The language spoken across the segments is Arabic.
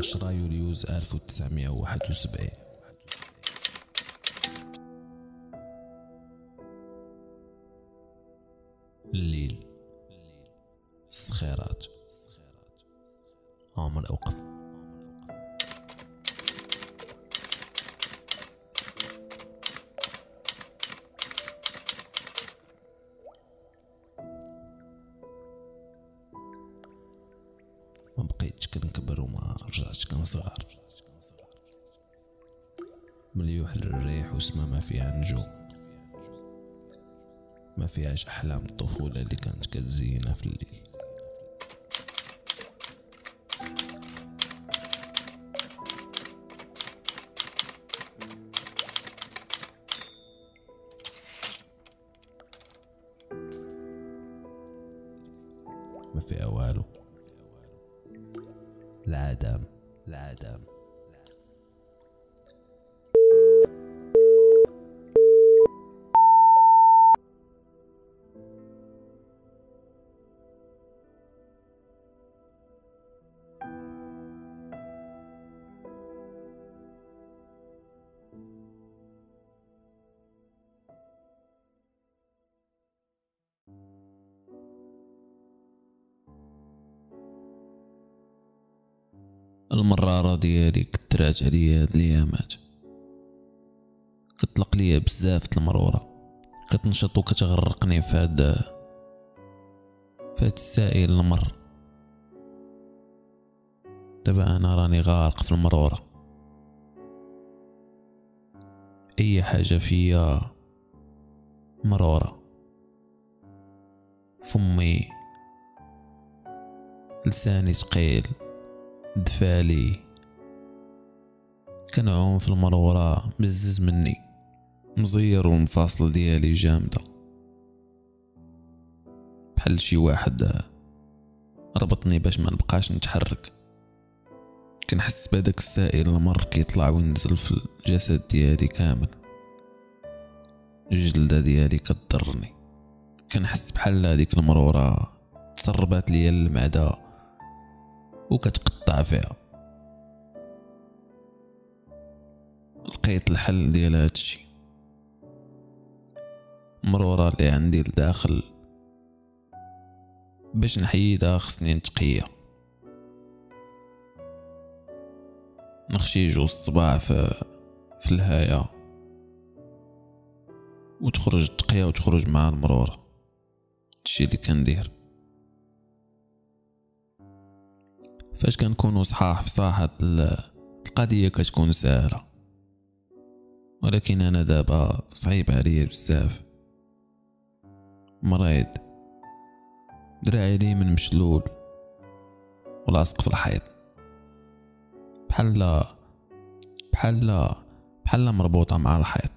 10 يوليوز 1971. الليل، الصخيرات، عمر أوقف. ما بقيتش كنكبر وما رجعتش كنصغر، مليوح للريح وسما ما فيها نجوم، ما فيهاش أحلام الطفولة اللي كانت كتزينها في الليل. ما فيها والو، العدم. المرارة ديالي كترات عليا هاد الايامات، كتطلق ليا بزاف المرورة، كتنشط وكتغرقني في هاد السائل المر. دابا انا راني غارق في المرورة، اي حاجة فيا مرورة، فمي، لساني ثقيل، دفالي، كنعوم في المرورة بزز مني، مزير والمفاصل ديالي جامدة بحال شي واحد ربطني باش ما نبقاش نتحرك. كنحس بهداك السائل المر كيطلع وينزل في الجسد ديالي كامل، الجلدة ديالي كتضرني، كنحس بحال هذيك المرورة تسربات ليا المعدة وكتقطع فيها. لقيت الحل ديال هادشي، مرورة اللي عندي لداخل باش نحيدها خصني نتقيا، نخشي جوج الصباع في الهاية وتخرج التقيا وتخرج مع المرورة. هادشي اللي كندير فاش كنكونوا صحاح في صاحة. القضية كتكون سهلة، ولكن انا دابا صعيب عليا بزاف، مريض، دراعي اليمين مشلول ولاصق في الحيط، بحال مربوطة مع الحيط.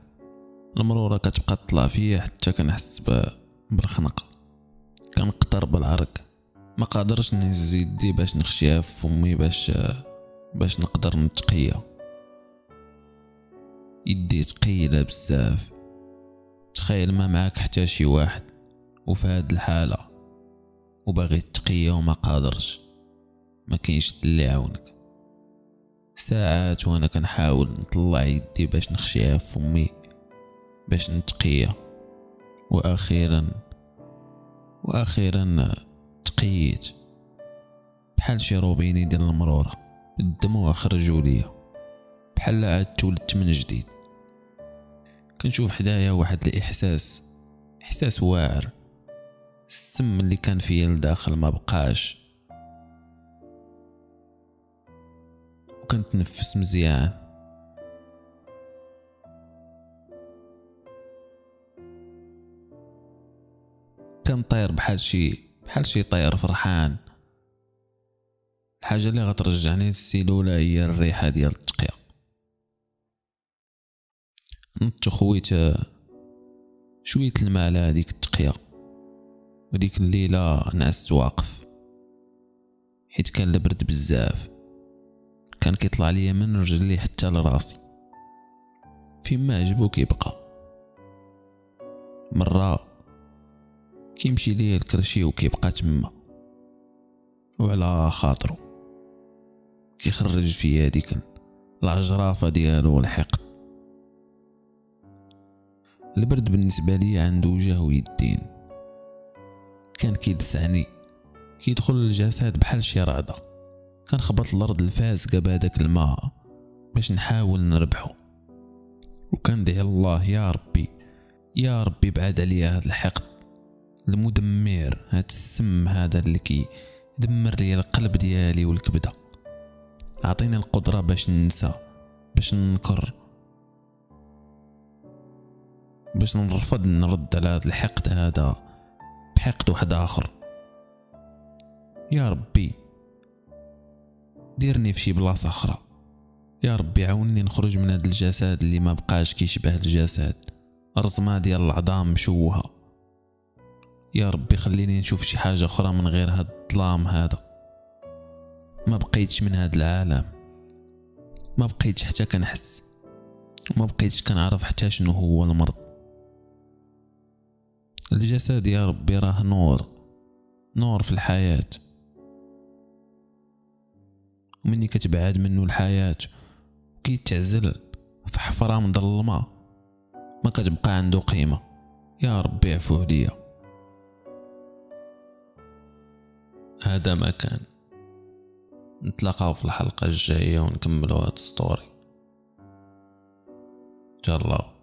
المرورة كتبقى تطلع فيا حتى كنحس بالخنقة، كنقطر بالعرق، ما قادرش نهز يدي باش نخشيها في فمي باش نقدر نتقيا. يدي ثقيلة بزاف، تخيل ما معاك حتى شي واحد وفي هاد الحالة وباغي تقيا وما قادرش، ما كاينش اللي يعاونك. ساعات وانا كنحاول نطلع يدي باش نخشيها في فمي باش نتقيا، واخيرا تقيت بحال شي روبيني ديال المرورة، الدموع خرجوا ليا بحال عاد تولدت من جديد. كنشوف حدايا واحد الاحساس واعر، السم اللي كان فيا لداخل ما بقاش، وكنتنفس مزيان. كنطير بحال شي طير فرحان. الحاجة اللي غترجعني للسيلولة هي الريحة ديال التقيا. نط خويت شوية الماء على هذيك التقيا، وديك الليلة نعست واقف حيت كان البرد بزاف، كان كيطلع ليا من رجلي حتى لراسي، فين ما عجبو كيبقى. مرة كيمشي ليا الكرشي وكيبقى تما وعلى خاطرو، كيخرج في هذيك العجرافة ديالو والحقد. البرد بالنسبة لي عنده وجه ويدين، كان كيدسعني كيدخل الجسد بحال شي رعدة، كنخبط الارض الفازقة بهداك الماء باش نحاول نربحو، وكندعي الله يا ربي يا ربي بعد عليا هاد الحقد المدمر، هاد السم هذا اللي كيدمر لي القلب ديالي والكبده. اعطيني القدره باش ننسى، باش ننكر، باش نرفض نرد على هاد الحقد هذا بحقد واحد اخر. يا ربي ديرني في شي بلاصه اخرى، يا ربي عاوني نخرج من هاد الجسد اللي ما بقاش كيشبه الجسد، رزمه ديال العظام مشوهه. يا ربي خليني نشوف شي حاجه اخرى من غير هاد الظلام هذا. ما بقيتش من هاد العالم، ما بقيتش حتى كنحس، وما بقيتش كنعرف حتى شنو هو المرض. الجسد يا ربي راه نور، نور في الحياة، ومني كتبعد منه الحياة وكيتعزل في حفرة مظلمة ما كتبقى عنده قيمة. يا ربي عفو عليا. هذا ما كان، نتلاقاو في الحلقة الجاية ونكملوا هاد الستوري. تهلاو.